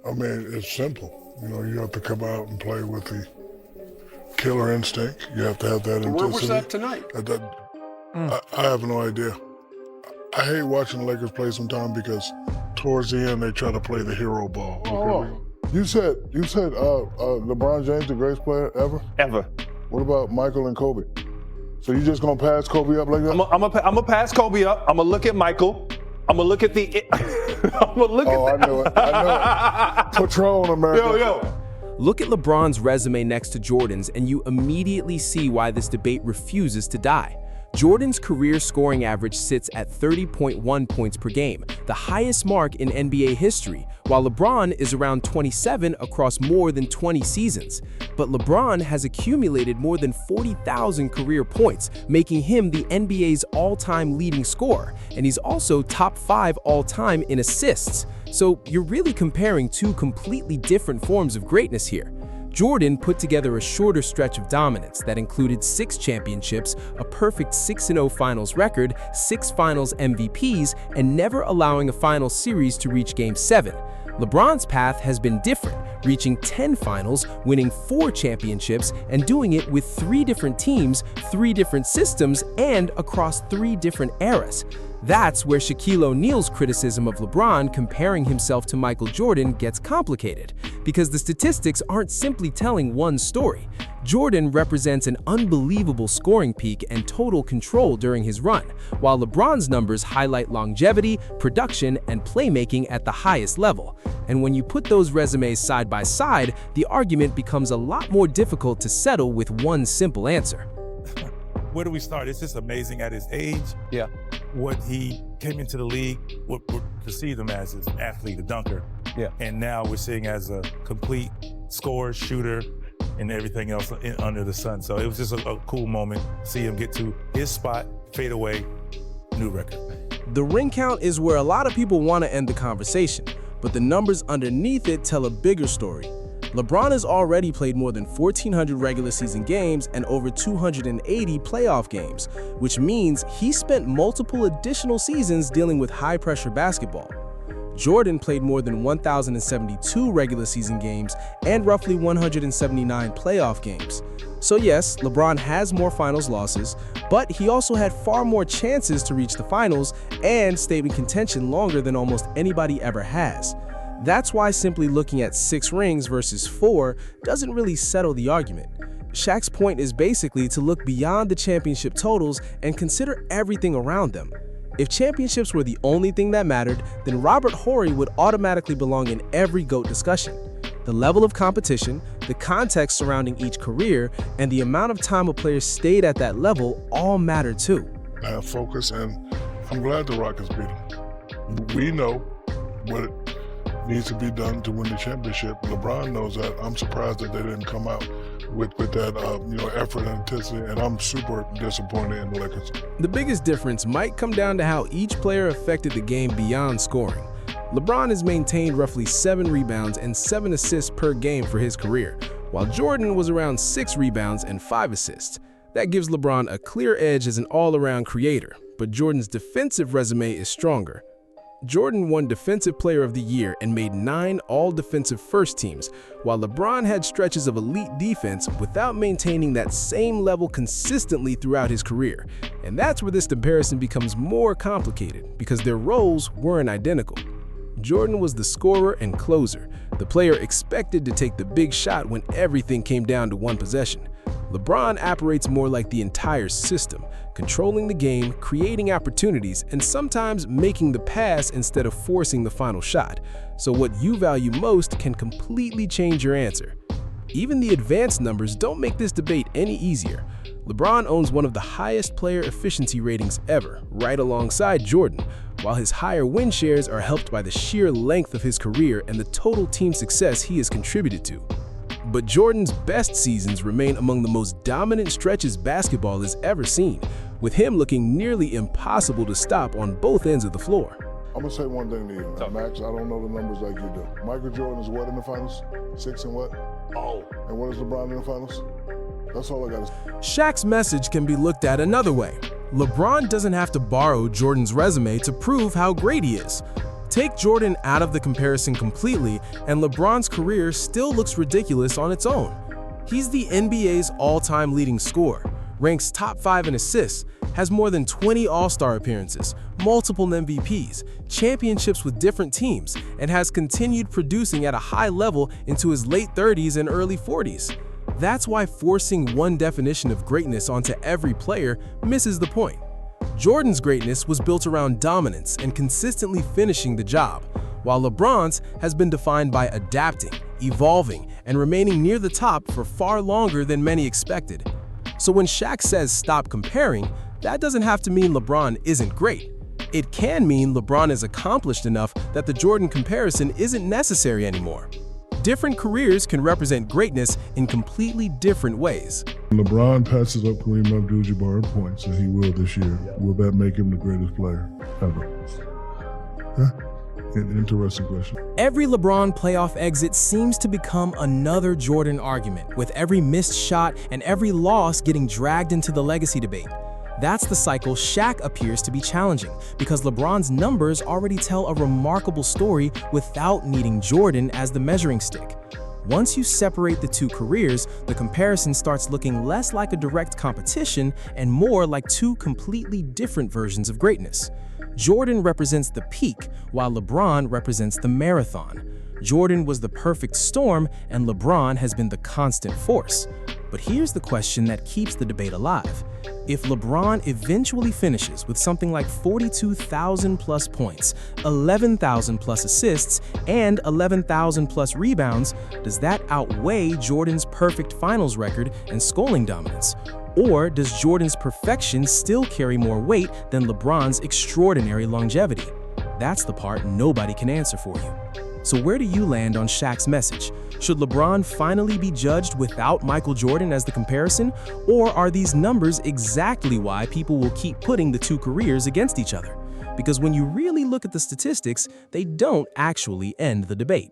I mean, it's simple. You know, you have to come out and play with the killer instinct. You have to have that intensity. Where was that tonight? I have no idea. I hate watching the Lakers play sometimes because towards the end they try to play the hero ball. Okay? You said LeBron James the greatest player ever? Ever. What about Michael and Kobe? So you just gonna pass Kobe up like that? I'm gonna pass Kobe up. I'm gonna look at Michael. I'm gonna look at the. I'm gonna look at. I knew it. Patron, America. Yo. Look at LeBron's resume next to Jordan's and you immediately see why this debate refuses to die. Jordan's career scoring average sits at 30.1 points per game, the highest mark in NBA history, while LeBron is around 27 across more than 20 seasons. But LeBron has accumulated more than 40,000 career points, making him the NBA's all-time leading scorer, and he's also top 5 all-time in assists. So you're really comparing two completely different forms of greatness here. Jordan put together a shorter stretch of dominance that included 6 championships, a perfect 6-0 finals record, 6 finals MVPs, and never allowing a final series to reach Game 7. LeBron's path has been different, reaching 10 finals, winning 4 championships, and doing it with 3 different teams, 3 different systems, and across 3 different eras. That's where Shaquille O'Neal's criticism of LeBron comparing himself to Michael Jordan gets complicated, because the statistics aren't simply telling one story. Jordan represents an unbelievable scoring peak and total control during his run, while LeBron's numbers highlight longevity, production, and playmaking at the highest level. And when you put those resumes side by side, the argument becomes a lot more difficult to settle with one simple answer. Where do we start? It's just amazing at his age. Yeah. What he came into the league, what we perceived him as an athlete, a dunker. Yeah. And now we're seeing as a complete scorer, shooter, and everything else under the sun. So it was just a cool moment. See him get to his spot, fade away, new record. The ring count is where a lot of people want to end the conversation, but the numbers underneath it tell a bigger story. LeBron has already played more than 1,400 regular season games and over 280 playoff games, which means he spent multiple additional seasons dealing with high-pressure basketball. Jordan played more than 1,072 regular season games and roughly 179 playoff games. So yes, LeBron has more finals losses, but he also had far more chances to reach the finals and stayed in contention longer than almost anybody ever has. That's why simply looking at 6 rings versus 4 doesn't really settle the argument. Shaq's point is basically to look beyond the championship totals and consider everything around them. If championships were the only thing that mattered, then Robert Horry would automatically belong in every GOAT discussion. The level of competition, the context surrounding each career, and the amount of time a player stayed at that level all matter too. I have focus, and I'm glad the Rockets beat them. We know what needs to be done to win the championship. LeBron knows that. I'm surprised that they didn't come out with that effort and intensity, and I'm super disappointed in the Lakers. The biggest difference might come down to how each player affected the game beyond scoring. LeBron has maintained roughly 7 rebounds and 7 assists per game for his career, while Jordan was around 6 rebounds and 5 assists. That gives LeBron a clear edge as an all-around creator, but Jordan's defensive resume is stronger. Jordan won Defensive Player of the Year and made 9 all-defensive first teams, while LeBron had stretches of elite defense without maintaining that same level consistently throughout his career. And that's where this comparison becomes more complicated, because their roles weren't identical. Jordan was the scorer and closer, the player expected to take the big shot when everything came down to one possession. LeBron operates more like the entire system, controlling the game, creating opportunities, and sometimes making the pass instead of forcing the final shot. So what you value most can completely change your answer. Even the advanced numbers don't make this debate any easier. LeBron owns one of the highest player efficiency ratings ever, right alongside Jordan, while his higher win shares are helped by the sheer length of his career and the total team success he has contributed to. But Jordan's best seasons remain among the most dominant stretches basketball has ever seen, with him looking nearly impossible to stop on both ends of the floor. I'm gonna say one thing to you, Max. I don't know the numbers like you do. Michael Jordan is what in the finals? 6 and what? And what is LeBron in the finals? That's all I gotta say. Shaq's message can be looked at another way. LeBron doesn't have to borrow Jordan's resume to prove how great he is. Take Jordan out of the comparison completely, and LeBron's career still looks ridiculous on its own. He's the NBA's all-time leading scorer, ranks top 5 in assists, has more than 20 All-Star appearances, multiple MVPs, championships with different teams, and has continued producing at a high level into his late 30s and early 40s. That's why forcing one definition of greatness onto every player misses the point. Jordan's greatness was built around dominance and consistently finishing the job, while LeBron's has been defined by adapting, evolving, and remaining near the top for far longer than many expected. So when Shaq says stop comparing, that doesn't have to mean LeBron isn't great. It can mean LeBron is accomplished enough that the Jordan comparison isn't necessary anymore. Different careers can represent greatness in completely different ways. LeBron passes up Kareem Abdul-Jabbar in points, and he will this year. Will that make him the greatest player ever? An interesting question. Every LeBron playoff exit seems to become another Jordan argument, with every missed shot and every loss getting dragged into the legacy debate. That's the cycle Shaq appears to be challenging, because LeBron's numbers already tell a remarkable story without needing Jordan as the measuring stick. Once you separate the two careers, the comparison starts looking less like a direct competition and more like two completely different versions of greatness. Jordan represents the peak, while LeBron represents the marathon. Jordan was the perfect storm, and LeBron has been the constant force. But here's the question that keeps the debate alive. If LeBron eventually finishes with something like 42,000 plus points, 11,000 plus assists, and 11,000 plus rebounds, does that outweigh Jordan's perfect finals record and scoring dominance? Or does Jordan's perfection still carry more weight than LeBron's extraordinary longevity? That's the part nobody can answer for you. So where do you land on Shaq's message? Should LeBron finally be judged without Michael Jordan as the comparison? Or are these numbers exactly why people will keep putting the two careers against each other? Because when you really look at the statistics, they don't actually end the debate.